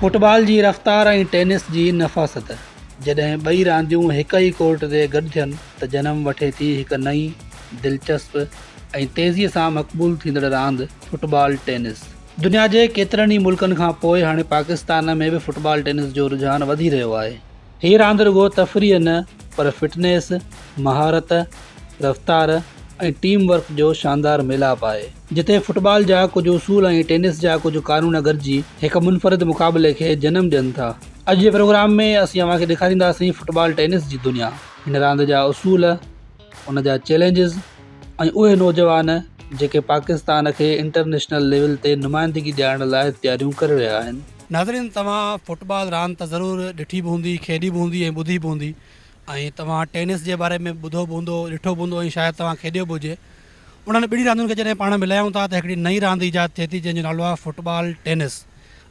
Football जी रफ़्तार ऐं tennis जी नफ़ासत। जॾहिं ॿई रांदियूं हिक ई कोर्ट ते गॾु थियनि त जनम वठे थी हिकु नई दिलचस्प ऐं तेज़ीअ सां मक़बूल थींदड़ रांदि फुटबॉल टेनिस। दुनिया जे केतिरनि ई मुल्कनि खां पोइ हाणे पाकिस्तान में बि फुटबॉल टेनिस जो रुझान वधी रहियो आहे। हीअ रांदि रुॻो तफ़रीह न पर फिटनेस, महारत, रफ़्तार ऐं टीम वर्क जो शानदार मिलाप आहे, जिथे फुटबॉल जा कुझु उसूल ऐं टेनिस जा कुझु क़ानून गॾिजी हिकु मुनफ़रिद मुक़ाबले खे जनम ॾियनि था। अॼु जे प्रोग्राम में असीं तव्हांखे ॾेखारींदासीं फुटबॉल टेनिस जी दुनिया, हिन रांदि जा उसूल, उन जा चैलेंजिस ऐं उहे नौजवान जेके पाकिस्तान खे इंटरनेशनल लेवल ते नुमाइंदगी ॾियारण लाइ तयारियूं करे रहिया आहिनि। नाज़रीन, तव्हां फुटबॉल रांदि त ज़रूरु ॾिठी बि हूंदी, खेॾी बि हूंदी ऐं ॿुधी बि हूंदी, ऐं तव्हां टेनिस जे बारे में ॿुधो बि हूंदो, ॾिठो बि हूंदो ऐं शायदि तव्हां खेॾियो बि हुजे। उन्हनि ॿिनी रांदियुनि खे जॾहिं पाण मिलायूं था त हिकिड़ी नई रांदि ईजाद थिए थी जंहिंजो नालो आहे फुटबॉल टेनिस।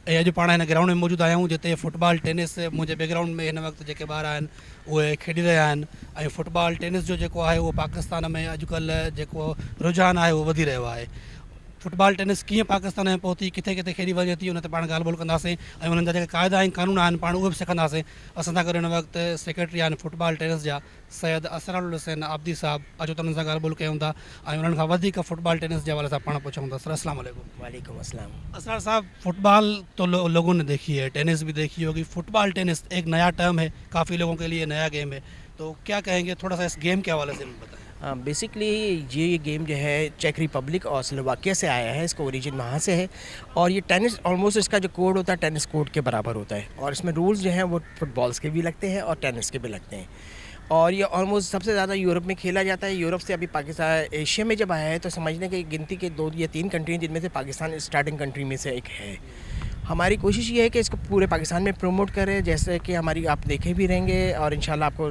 ऐं अॼु पाण हिन ग्राउंड में मौजूदु आहियूं जिते फुटबॉल टेनिस मुंहिंजे बैकग्राउंड में हिन वक़्तु जेके ॿार आहिनि उहे खेॾी रहिया आहिनि ऐं फुटबॉल टेनिस जो जेको आहे उहो पाकिस्तान में अॼुकल्ह जेको रुझान आहे उहो वधी रहियो आहे। फुटबॉल टेनिस कीअं पाकिस्तान में पहुती, किथे किथे खेॾी वञे थी, उन ते पाण ॻाल्हि ॿोल कंदासीं ऐं उन्हनि जा जेके क़ाइदा ऐं क़ानून आहिनि पाण उहे बि सिखंदासीं। असां सां गॾु हिन वक़्तु सेक्रेटरी आहिनि फुटबॉल टेनिस जा सैयद असरारुल हुसैन आबदी साहब। अचो त उन्हनि सां ॻाल्हि ॿोल कयूं था ऐं उन्हनि खां वधीक फुटबॉल टेनिस जे हवाले सां पाण पुछूं था। सर अस्सलाम वालेकुम। वालेकुम अस्सलाम। असरार साहब, फुटबॉल तो लोगों ने देखी है, टेनिस भी देखी होगी, फुटबॉल टेनिस एक नया टर्म है, काफ़ी लोगों के लिए नया गेम है, तो क्या कहेंगे थोड़ा सा इस गेम के हवाले से बताएं। बेसिकली ये गेम जो है चेक रिपब्लिक और स्लोवाकिया से आया है, इसका ओरिजिन वहाँ से है। और ये टेनिस ऑलमोस्ट इसका जो कोड होता है टेनिस कोड के बराबर होता है और इसमें रूल्स जो हैं वो फुटबॉल्स के भी लगते हैं और टेनिस के भी लगते हैं। और ये ऑलमोस्ट सबसे ज़्यादा यूरोप में खेला जाता है। यूरोप से अभी पाकिस्तान एशिया में जब आया है तो समझने की गिनती के 2 या 3 कंट्री हैं जिनमें से पाकिस्तान स्टार्टिंग कंट्री में से एक है। हमारी कोशिश ये है कि इसको पूरे पाकिस्तान में प्रमोट करें, जैसे कि हमारी आप देखे भी रहेंगे और इंशाल्लाह आपको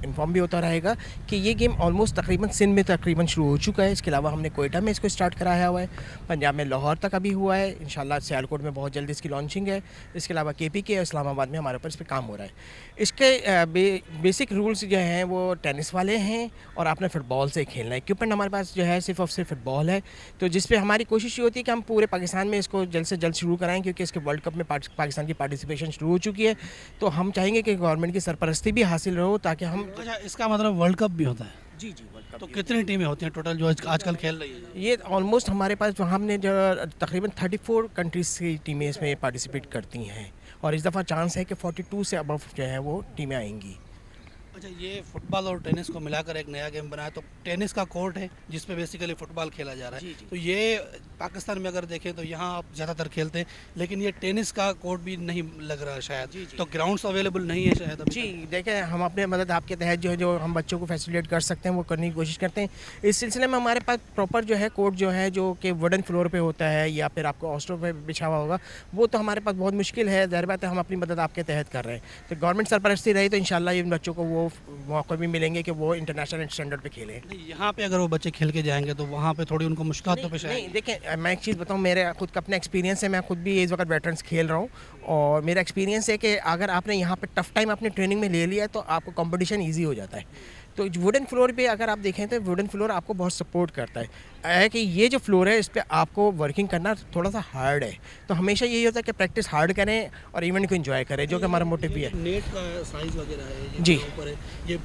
इन्फॉर्म भी होता रहेगा कि ये गेम ऑलमोस्ट तकरीबन सिंध में तकरीबन शुरू हो चुका है। इसके अलावा हमने कोयटा में इसको स्टार्ट कराया हुआ है, पंजाब में लाहौर तक अभी हुआ है, इंशाल्लाह सियालकोट में बहुत जल्दी इसकी लॉन्चिंग है। इसके अलावा KP और इस्लामाबाद में हमारे ऊपर इस पर काम हो रहा है। इसके बेसिक रूल्स जो हैं वो टेनिस वाले हैं और आपने फुटबॉल से खेलना है। इक्विपमेंट हमारे पास जो है सिर्फ और सिर्फ फुटबॉल है, तो जिस पर हमारी कोशिश ये होती है कि हम पूरे पाकिस्तान में इसको जल्द से जल्द शुरू कराएँ, क्योंकि इसके वर्ल्ड कप में पाकिस्तान की पार्टिसिपेशन शुरू हो चुकी है। तो हम चाहेंगे कि गवर्नमेंट की सरपरस्ती भी हासिल हो ताकि हम। अच्छा, इसका मतलब वर्ल्ड कप भी होता है? जी वर्ल्ड कप। तो कितनी टीमें होती हैं टोटल जो आजकल खेल रही है? ये ऑलमोस्ट हमारे पास जो हमने जो तकरीबन 34 कंट्रीज़ की टीमें इसमें पार्टिसिपेट करती हैं और इस दफ़ा चांस है कि 42 से अबव जो है वो टीमें आएंगी। अच्छा, ये फुटबॉल और टेनिस को मिलाकर एक नया गेम बनाया, तो टेनिस का कोर्ट है जिसपे बेसिकली फुटबॉल खेला जा रहा है। जी। तो ये पाकिस्तान में अगर देखें तो यहाँ आप ज़्यादातर खेलते हैं, लेकिन ये टेनिस का कोर्ट भी नहीं लग रहा है शायद। जी। तो ग्राउंड्स अवेलेबल नहीं है शायद अभी। जी देखें, हम अपने मदद आपके तहत जो हम बच्चों को फैसिलिटेट कर सकते हैं वो करने की कोशिश करते हैं। इस सिलसिले में हमारे पास प्रॉपर जो है कोर्ट जो है जो कि वुडन फ्लोर पे होता है या फिर आपको ऑस्ट्रो पे बिछा हुआ होगा, वो तो हमारे पास बहुत मुश्किल है। ज़ाहिर बात है हम अपनी मदद आपके तहत कर रहे हैं, तो गवर्नमेंट सरपरस्ती रही तो इंशाल्लाह इन बच्चों को वो मौके भी मिलेंगे कि वो इंटरनेशनल स्टैंडर्ड पे खेलें। यहाँ पे अगर वो बच्चे खेल के जाएंगे तो वहाँ पे थोड़ी उनको मुश्किल तो पेश आएगी। नहीं देखें, मैं एक चीज़ बताऊँ, मेरे खुद का अपना एक्सपीरियंस है। मैं खुद भी इस वक्त वेटरन्स खेल रहा हूँ और मेरा एक्सपीरियंस है कि अगर आपने यहाँ पे टफ टाइम अपनी ट्रेनिंग में ले लिया है तो आपको कंपटीशन ईजी हो जाता है। तो वुडन फ्लोर पे अगर आप देखें तो वुडन फ्लोर आपको बहुत सपोर्ट करता है कि ये जो फ्लोर है इस पर आपको वर्किंग करना थोड़ा सा हार्ड है। तो हमेशा यही होता है कि प्रैक्टिस हार्ड करें और इवेंट को एंजॉय करें, जो कि हमारा मोटिव भी है। नेट का साइज वगैरह है जी। ऊपर है, ये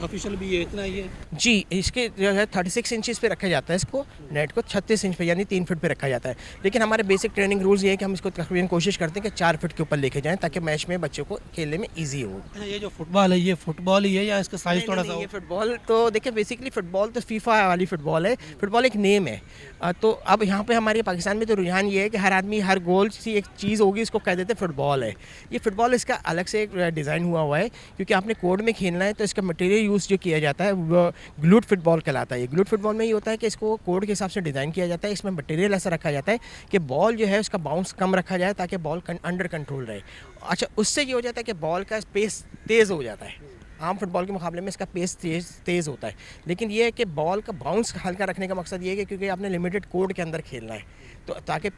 ऑफिशियल भी ये इतना ही है? जी, इसके जो है 36 इंचज़ पे रखा जाता है इसको, नेट को 36 इंच पे यानी 3 फीट पे रखा जाता है। लेकिन हमारे बेसिक ट्रेनिंग रूल्स ये है कि हम इसको तकरीबन कोशिश करते हैं कि 4 फीट के ऊपर लेके जाएं ताकि मैच में बच्चों को खेलने में ईजी हो। अच्छा, ये जो फुटबॉल है ये फुटबॉल ही है या इसका साइज थोड़ा सा? ये फुटबॉल तो देखिए, बेसिकली फुटबॉल तो फीफा वाली फुटबॉल है, फुटबॉल एक नेम है। तो अब यहाँ पे हमारे पाकिस्तान में तो रुझान ये है कि हर आदमी हर गोल सी एक चीज़ होगी इसको कह देते हैं फुटबॉल है। ये फुटबॉल इसका अलग से एक डिज़ाइन हुआ है, क्योंकि आपने कोर्ट में खेलना है तो इसका मटेरियल यूज़ जो किया जाता है वो ग्लूट फुटबॉल कहलाता है। ये ग्लूट फुटबॉल में ये होता है कि इसको कोर्ट के हिसाब से डिज़ाइन किया जाता है। इसमें मटेरियल ऐसा रखा जाता है कि बॉल जो है उसका बाउंस कम रखा जाए ताकि बॉल अंडर कंट्रोल रहे। अच्छा, उससे ये हो जाता है कि बॉल का पेस तेज़ हो जाता है। आम फुटबॉल के मुकाबले में इसका पेस तेज़ होता है, लेकिन ये है कि बॉल का बाउंस हल्का रखने का मकसद ये है कि क्योंकि आपने लिमिटेड कोर्ट के अंदर खेलना है तो ताकि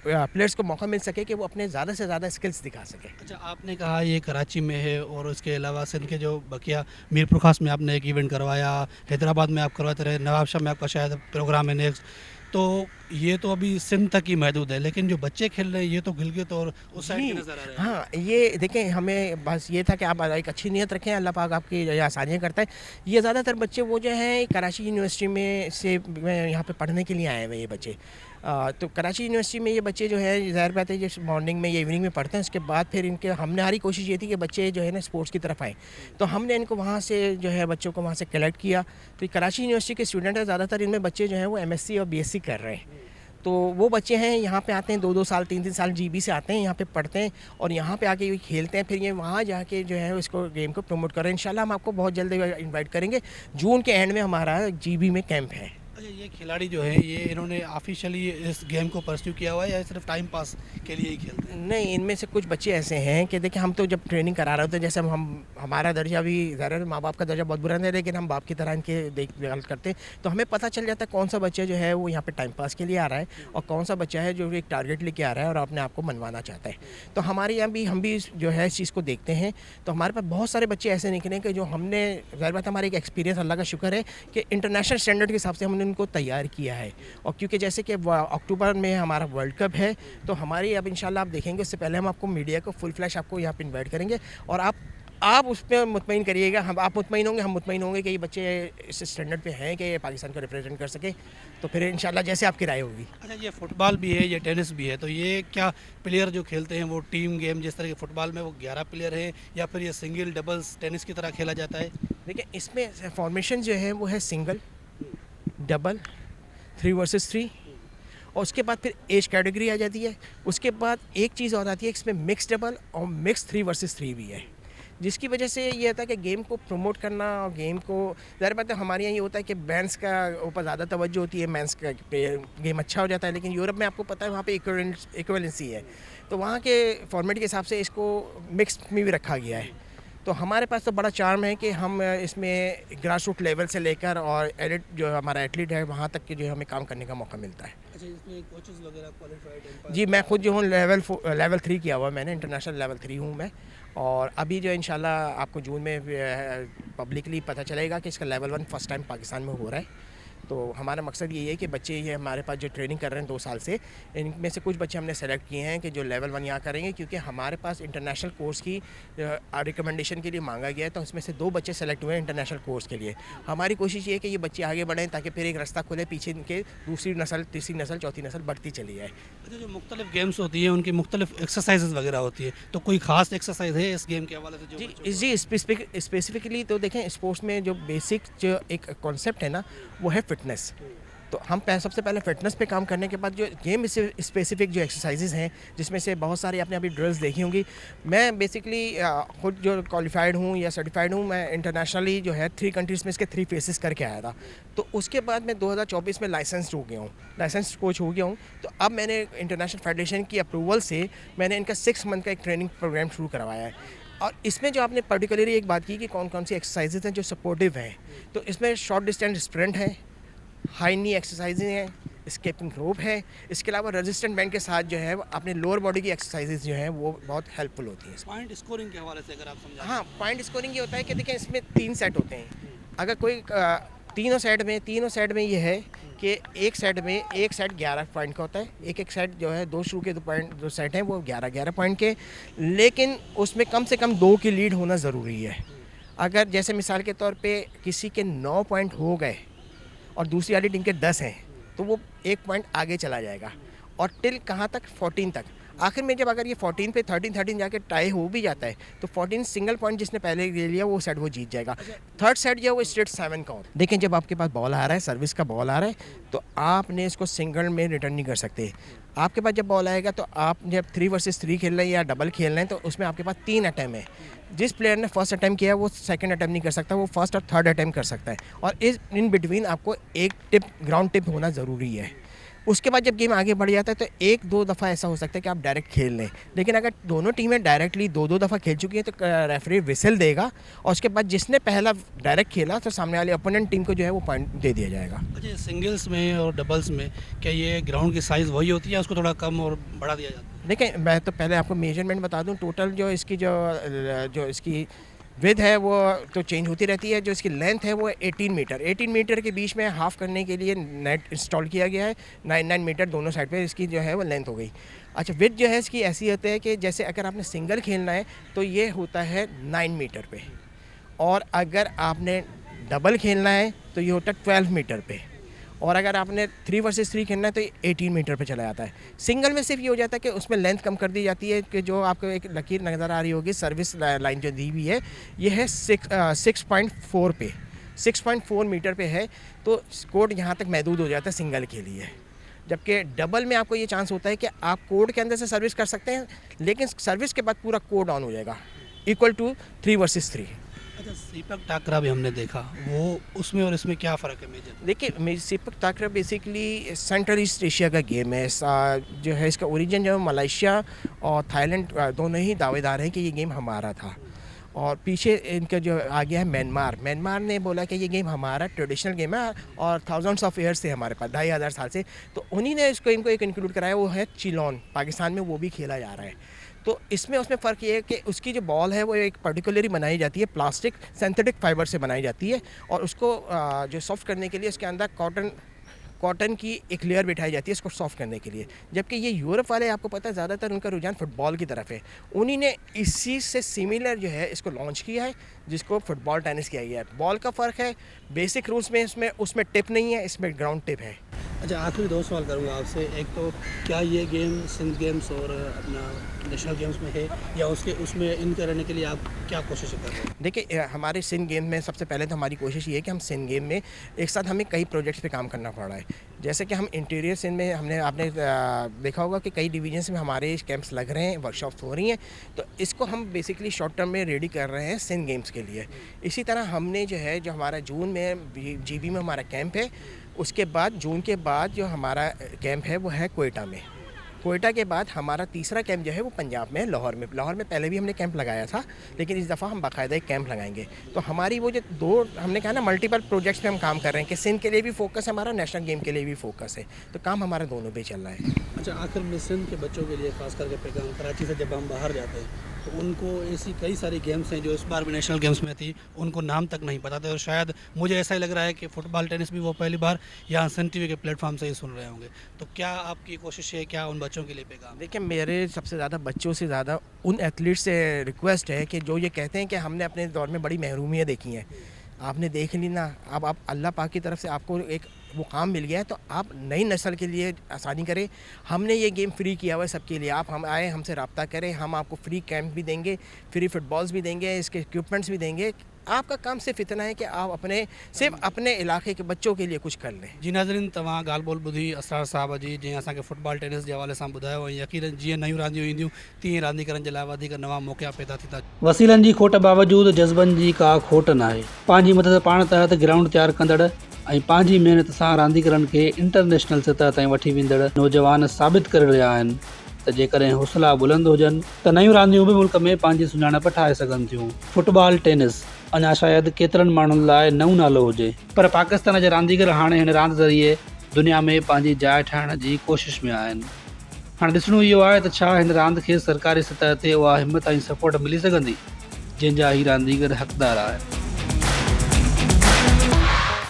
प्लेयर्स को मौका मिल सके कि वो अपने ज़्यादा से ज़्यादा स्किल्स दिखा सकें। अच्छा, आपने कहा ये कराची में है और उसके अलावा सिंध के जो बकिया मीरपुर खास में आपने एक इवेंट करवाया, हैदराबाद में आप करवाते रहे, नवाबशाह में आपका शायद प्रोग्राम है नेक्स्ट, तो ये तो अभी सिंध तक ही महदूद है, लेकिन जो बच्चे खेल रहे हैं ये तो गिलगित और उस साइड जी, के नज़र आ रहे हैं। हाँ, ये देखें हमें बस ये था कि आप एक अच्छी नीयत रखें, अल्लाह पाक आपकी ये आसानियाँ करता है। ये ज़्यादातर बच्चे वो जो हैं कराची यूनिवर्सिटी में से यहाँ पे पढ़ने के लिए आए हुए हैं ये बच्चे। तो कराची यूनिवर्सिटी में ये बच्चे जो है ज़ाहिर बात है जो मॉर्निंग में या इवनिंग में पढ़ते हैं, उसके बाद फिर इनके हमारी कोशिश ये थी कि बच्चे जो है ना स्पोर्ट्स की तरफ आएँ। तो हमने इनको वहाँ से जो है बच्चों को वहाँ से कलेक्ट किया। तो ये कराची यूनिवर्सिटी के स्टूडेंट हैं, ज़्यादातर इनमें बच्चे जो हैं वो एमएससी और बीएससी कर रहे हैं। तो वो बच्चे हैं यहाँ पे आते हैं 2-2 साल 3-3 साल जीबी से आते हैं, यहाँ पे पढ़ते हैं और यहाँ पे आके ये खेलते हैं, फिर ये वहाँ जाके जो है इसको गेम को प्रमोट कर रहे हैं। इंशाल्लाह हम आपको बहुत जल्द इनवाइट करेंगे। जून के एंड में हमारा जीबी में कैंप है। अच्छा, ये खिलाड़ी जो है ये इन्होंने ऑफिशियली इस गेम को परस्यू किया हुआ है या सिर्फ टाइम पास के लिए ही खेलते हैं? नहीं, इनमें से कुछ बच्चे ऐसे हैं कि देखिए हम तो जब ट्रेनिंग करा रहे होते हैं, जैसे हम हमारा दर्जा भी ज़रा माँ बाप का दर्जा बहुत बुरा नहीं है, लेकिन हम बाप की तरह इनके देखभाल करते हैं, तो हमें पता चल जाता है कौन सा बच्चा जो है वो यहाँ पे टाइम पास के लिए आ रहा है और कौन सा बच्चा है जो एक टारगेट लेके आ रहा है और अपने आप को मनवाना चाहता है। तो हमारे यहाँ भी हम भी जो है इस चीज़ को देखते हैं। तो हमारे पास बहुत सारे बच्चे ऐसे निकले कि जो हमने ज़ाहिर बात है हमारा एक एक्सपीरियंस अल्लाह का शुक्र है कि इंटरनेशनल स्टैंडर्ड के हिसाब से हमने उनको तैयार किया है। और क्योंकि जैसे कि अक्टूबर में हमारा वर्ल्ड कप है, तो हमारी अब इंशाल्लाह आप देखेंगे, उससे पहले हम आपको मीडिया को फुल फ्लैश आपको यहाँ पे इन्वाइट करेंगे और आप उस पर मुतमईन करिएगा। हम आप मुतमईन होंगे, हम मुतमईन होंगे कि ये बच्चे इस स्टैंडर्ड पे हैं कि ये पाकिस्तान को रिप्रेजेंट कर सके। तो फिर इंशाल्लाह जैसे आपकी राय होगी। अच्छा, ये फुटबॉल भी है, ये टेनिस भी है, तो ये क्या प्लेयर जो खेलते हैं वो टीम गेम जिस तरह के फुटबॉल में वो 11 प्लेयर हैं या फिर ये सिंगल डबल्स टेनिस की तरह खेला जाता है? देखिए इसमें फॉर्मेशन जो है वो है सिंगल, डबल, 3 वर्सेस 3 और उसके बाद फिर एज कैटेगरी आ जाती है। उसके बाद एक चीज़ और आती है, इसमें मिक्स डबल और मिक्स 3 वर्सेस 3 भी है, जिसकी वजह से ये होता है कि गेम को प्रमोट करना और गेम को ज़ाहिर बात है हमारे यहाँ ये होता है कि मेंस का ऊपर ज़्यादा तवज्जो होती है, मेंस का गेम अच्छा हो जाता है, लेकिन यूरोप में आपको पता है वहाँ पे इक्वलेंसी है, तो वहाँ के फॉर्मेट के हिसाब से इसको मिक्स में भी रखा गया है। तो हमारे पास तो बड़ा चार्म है कि हम इसमें ग्रास रूट लेवल से लेकर और एडिट जो हमारा एथलीट है वहाँ तक के जो हमें काम करने का मौका मिलता है। अच्छा, इसमें कोचेस वगैरह क्वालिफाइड? जी, मैं खुद जो हूँ लेवल 3 किया हुआ है मैंने, इंटरनेशनल लेवल 3 हूँ मैं। और अभी जो इंशाल्लाह आपको जून में पब्लिकली पता चलेगा कि इसका लेवल 1 फर्स्ट टाइम पाकिस्तान में हो रहा है। तो हमारा मकसद ये है कि बच्चे ये हमारे पास जो ट्रेनिंग कर रहे हैं 2 साल से, इनमें से कुछ बच्चे हमने सेलेक्ट किए हैं कि जो लेवल 1 यहाँ करेंगे, क्योंकि हमारे पास इंटरनेशनल कोर्स की रिकमेंडेशन के लिए मांगा गया है। तो इसमें से 2 बच्चे सेलेक्ट हुए हैं इंटरनेशनल कोर्स के लिए। हमारी कोशिश ये है कि ये बच्चे आगे बढ़ें ताकि फिर एक रास्ता खुले, पीछे इनके दूसरी नस्ल, तीसरी नस्ल, चौथी नस्ल बढ़ती चली जाए। अच्छा, जो मुख्तलिफ गेम्स होती हैं उनकी मुख्तलिफ एक्सरसाइजेज वगैरह होती है, तो कोई खास एक्सरसाइज है इस गेम के हवाले से जो जी स्पेसिफिकली तो देखें स्पोर्ट्स में जो बेसिक जो एक कॉन्सेप्ट है ना वो है फिटनेस। तो हम सबसे पहले फिटनेस पे काम करने के बाद जो गेम स्पेसिफिक जो एक्सरसाइजेज हैं, जिसमें से बहुत सारी आपने अभी ड्रिल्स देखी होंगी। मैं बेसिकली खुद जो क्वालिफाइड हूँ या सर्टिफाइड हूँ, मैं इंटरनेशनली जो है 3 कंट्रीज़ में इसके 3 फेसेस करके आया था। तो उसके बाद मैं 2024 में लाइसेंस्ड हो गया हूँ, लाइसेंस कोच हो गया हूँ। तो अब मैंने इंटरनेशनल फेडरेशन की अप्रूवल से मैंने इनका 6 मंथ का एक ट्रेनिंग प्रोग्राम शुरू करवाया है। और इसमें जो आपने पर्टिकुलरली एक बात की कि कौन कौन सी एक्सरसाइजेज हैं जो सपोर्टिव हैं, तो इसमें शॉर्ट डिस्टेंस स्प्रिंट है, हाई नी एक्सरसाइजेज हैं, स्केपिंग रोप है, इसके अलावा रेजिस्टेंट बैंड के साथ जो है अपने लोअर बॉडी की एक्सरसाइजेज जो हैं वो बहुत हेल्पफुल होती हैं। पॉइंट स्कोरिंग के हवाले से अगर आप समझाएं? हाँ, पॉइंट स्कोरिंग ये होता है कि देखिए इसमें 3 सेट होते हैं। अगर कोई तीनों सेट में ये है कि एक सेट 11 पॉइंट का होता है, एक सेट जो है 2 शुरू के 2 सेट हैं वो 11 पॉइंट के, लेकिन उसमें कम से कम 2 की लीड होना ज़रूरी है। अगर जैसे मिसाल के तौर पे किसी के 9 पॉइंट हो गए और दूसरी वाली टीम के 10 हैं, तो वो 1 पॉइंट आगे चला जाएगा और टिल कहाँ तक, 14 तक। आखिर में जब अगर ये 14 पे 13 जाके टाई हो भी जाता है, तो 14 सिंगल पॉइंट जिसने पहले ले लिया वो सेट वो जीत जाएगा। थर्ड सेट जो है वो स्ट्रेट 7 का होता है। देखें, जब आपके पास बॉल आ रहा है, सर्विस का बॉल आ रहा है, तो आपने इसको सिंगल में रिटर्न नहीं कर सकते। आपके पास जब बॉल आएगा तो आप जब 3 वर्सेस 3 खेल रहे हैं या डबल खेल रहे हैं, तो उसमें आपके पास 3 अटैम्प्ट है। जिस प्लेयर ने फर्स्ट अटैम्प्ट किया वो सेकंड अटैम्प्ट नहीं कर सकता, वो फर्स्ट और थर्ड अटैम्प्ट कर सकता है। और इन बिटवीन आपको एक टिप, ग्राउंड टिप होना ज़रूरी है। उसके बाद जब गेम आगे बढ़ जाता है तो एक दो दफ़ा ऐसा हो सकता है कि आप डायरेक्ट खेल लें, लेकिन अगर दोनों टीमें डायरेक्टली दो दो दफ़ा खेल चुकी हैं तो रेफरी विसल देगा और उसके बाद जिसने पहला डायरेक्ट खेला तो सामने वाली अपोनेंट टीम को जो है वो पॉइंट दे दिया जाएगा। अच्छा, सिंगल्स में और डबल्स में क्या ये ग्राउंड की साइज़ वही होती है या उसको थोड़ा कम और बढ़ा दिया जाता है? देखिए, मैं तो पहले आपको मेजरमेंट बता दूं, टोटल जो इसकी जो इसकी विड्थ है वो तो चेंज होती रहती है, जो इसकी लेंथ है वो 18 मीटर। 18 मीटर के बीच में हाफ करने के लिए नेट इंस्टॉल किया गया है। 9 मीटर दोनों साइड पे इसकी जो है वो लेंथ हो गई। अच्छा, विड्थ जो है इसकी ऐसी होती है कि जैसे अगर आपने सिंगल खेलना है तो ये होता है 9 मीटर पे, और अगर आपने डबल खेलना है तो ये होता है 12 मीटर पे, और अगर आपने 3 वर्सेस 3 खेलना है तो ये 18 मीटर पे चला जाता है। सिंगल में सिर्फ ये हो जाता है कि उसमें लेंथ कम कर दी जाती है, कि जो आपको एक लकीर नज़र आ रही होगी सर्विस लाइन जो दी हुई है ये है 6.4 पे, 6.4 मीटर पे है, तो कोड यहाँ तक महदूद हो जाता है सिंगल के लिए। जबकि डबल में आपको ये चांस होता है कि आप कोड के अंदर से सर्विस कर सकते हैं, लेकिन सर्विस के बाद पूरा कोड ऑन हो जाएगा इक्वल टू 3 वर्सेस 3। अच्छा, सीपक टाकरा भी हमने देखा, वो उसमें और इसमें क्या फ़र्क है मेजर? देखिए, सीपक टाकरा बेसिकली सेंट्रल ईस्ट एशिया का गेम है। जो है इसका ओरिजिन जो है मलेशिया और थाईलैंड दोनों ही दावेदार हैं कि ये गेम हमारा था, और पीछे इनका जो आ गया है म्यांमार ने बोला कि ये गेम हमारा ट्रेडिशनल गेम है और थाउजेंड्स ऑफ ईयर्स से हमारे पास, 2500 साल से, तो उन्हीं ने इसको इनको एक इंक्लूड कराया, वो है चिलोन, पाकिस्तान में वो भी खेला जा रहा है। तो इसमें उसमें फ़र्क ये है कि उसकी जो बॉल है वो एक पर्टिकुलरली बनाई जाती है, प्लास्टिक सिंथेटिक फाइबर से बनाई जाती है, और उसको जो सॉफ्ट करने के लिए उसके अंदर कॉटन की एक लेयर बिठाई जाती है इसको सॉफ्ट करने के लिए। जबकि ये यूरोप वाले, आपको पता है, ज़्यादातर उनका रुझान फुटबॉल की तरफ है। उन्हीं ने इसी से सिमिलर जो है इसको लॉन्च किया है, जिसको फुटबॉल टेनिस किया गया है। बॉल का फ़र्क है, बेसिक रूल्स में उसमें टिप नहीं है, इसमें ग्राउंड टिप है। अच्छा, आखिरी 2 सवाल करूँगा आपसे। एक तो क्या ये गेम सिंध गेम्स और अपना नेशनल गेम्स में है, या उसमें इनके रहने के लिए आप क्या कोशिश कर रहे हैं? देखिए, हमारे सिंध गेम में सबसे पहले तो हमारी कोशिश ये है कि हम सिंध गेम में एक साथ हमें कई प्रोजेक्ट्स पे काम करना पड़ रहा है। जैसे कि हम इंटीरियर सिंध में आपने देखा होगा कि कई डिवीजन्स में हमारे कैंप्स लग रहे हैं, वर्कशॉप्स हो रही हैं, तो इसको हम बेसिकली शॉर्ट टर्म में रेडी कर रहे हैं सिंध गेम्स के लिए। इसी तरह हमने जो है, जो हमारा जून में GB में हमारा कैंप है, उसके बाद जून के बाद जो हमारा कैंप है वो है कोयटा में। कोयटा के बाद हमारा तीसरा कैंप जो है वो पंजाब में है, लाहौर में। लाहौर में पहले भी हमने कैंप लगाया था, लेकिन इस दफ़ा हम बाकायदा एक कैंप लगाएंगे। तो हमारी वो जो 2 हमने कहा ना मल्टीपल प्रोजेक्ट्स पे हम काम कर रहे हैं कि सिंध के लिए भी फोकस है हमारा, नेशनल गेम के लिए भी फोकस है, तो काम हमारा दोनों पे चल रहा है। अच्छा, आखिर में सिंध के बच्चों के लिए खास करके पैगाम, कराची से जब हम बाहर जाते हैं तो उनको ऐसी कई सारी गेम्स हैं जो इस बार भी नेशनल गेम्स में थी, उनको नाम तक नहीं पता थे, और शायद मुझे ऐसा ही लग रहा है कि फुटबॉल टेनिस भी वो पहली बार यहाँ सन TV के प्लेटफॉर्म से ही सुन रहे होंगे। तो क्या आपकी कोशिश है, क्या उन बच्चों के लिए पैगाम? देखिए, मेरे सबसे ज़्यादा बच्चों से ज़्यादा उन एथलीट से रिक्वेस्ट है कि जो ये कहते हैं कि हमने अपने दौर में बड़ी महरूमियाँ देखी हैं, आपने देख ली ना, अब आप अल्लाह पाक की तरफ से आपको एक वो काम मिल गया है, तो आप नई नस्ल के लिए आसानी करें। हमने ये गेम फ्री किया हुआ है सबके लिए, आप हम आए, हमसे रब्ता करें, हम आपको फ्री कैंप भी देंगे, फ्री फुटबॉल्स भी देंगे, इसके इक्विपमेंट्स भी देंगे। आपका काम सिर्फ इतना है कि आप सिर्फ अपने इलाके के बच्चों के लिए कुछ कर लें। जी नाज़रीन, तव्हां ॻाल्हि ॿोल ॿुधी असरार साहब जी, जीअं असांखे फुटबॉल टेनिस जे हवाले सां ॿुधायो, ऐं यकीनन जीअं नयूं रांदियूं ईंदियूं तीअं रांदीगरनि जे लाइ वधीक नवां मौक़ा पैदा थींदा। वसीलनि जी खोट बावजूदु जज़्बनि जी का खोट नाहे। पंहिंजी मदद पाण तहत ग्राउंड तयारु कंदड़ ऐं पंहिंजी महिनत सां रांदीगरनि खे इंटरनेशनल सतह ताईं वठी वेंदड़ नौजवान साबित करे रहिया आहिनि त जेकॾहिं हौसला बुलंद हुजनि त नयूं रांदियूं बि मुल्क में पंहिंजी सुञाणप ठाहे सघनि थियूं। फुटबॉल टेनिस अञा शायदि केतिरनि माण्हुनि लाइ नओं नालो हुजे, पर पाकिस्तान जा रांदीगर हाणे हिन रांदि ज़रिए दुनिया में पंहिंजी जाइ ठाहिण जी कोशिश में आहिनि। हाणे ॾिसणो इहो आहे त छा हिन रांदि खे सरकारी सतह ते उहा हिमत ऐं सपोर्ट मिली सघंदी जंहिंजा ही रांदीगर हक़दार आहिनि।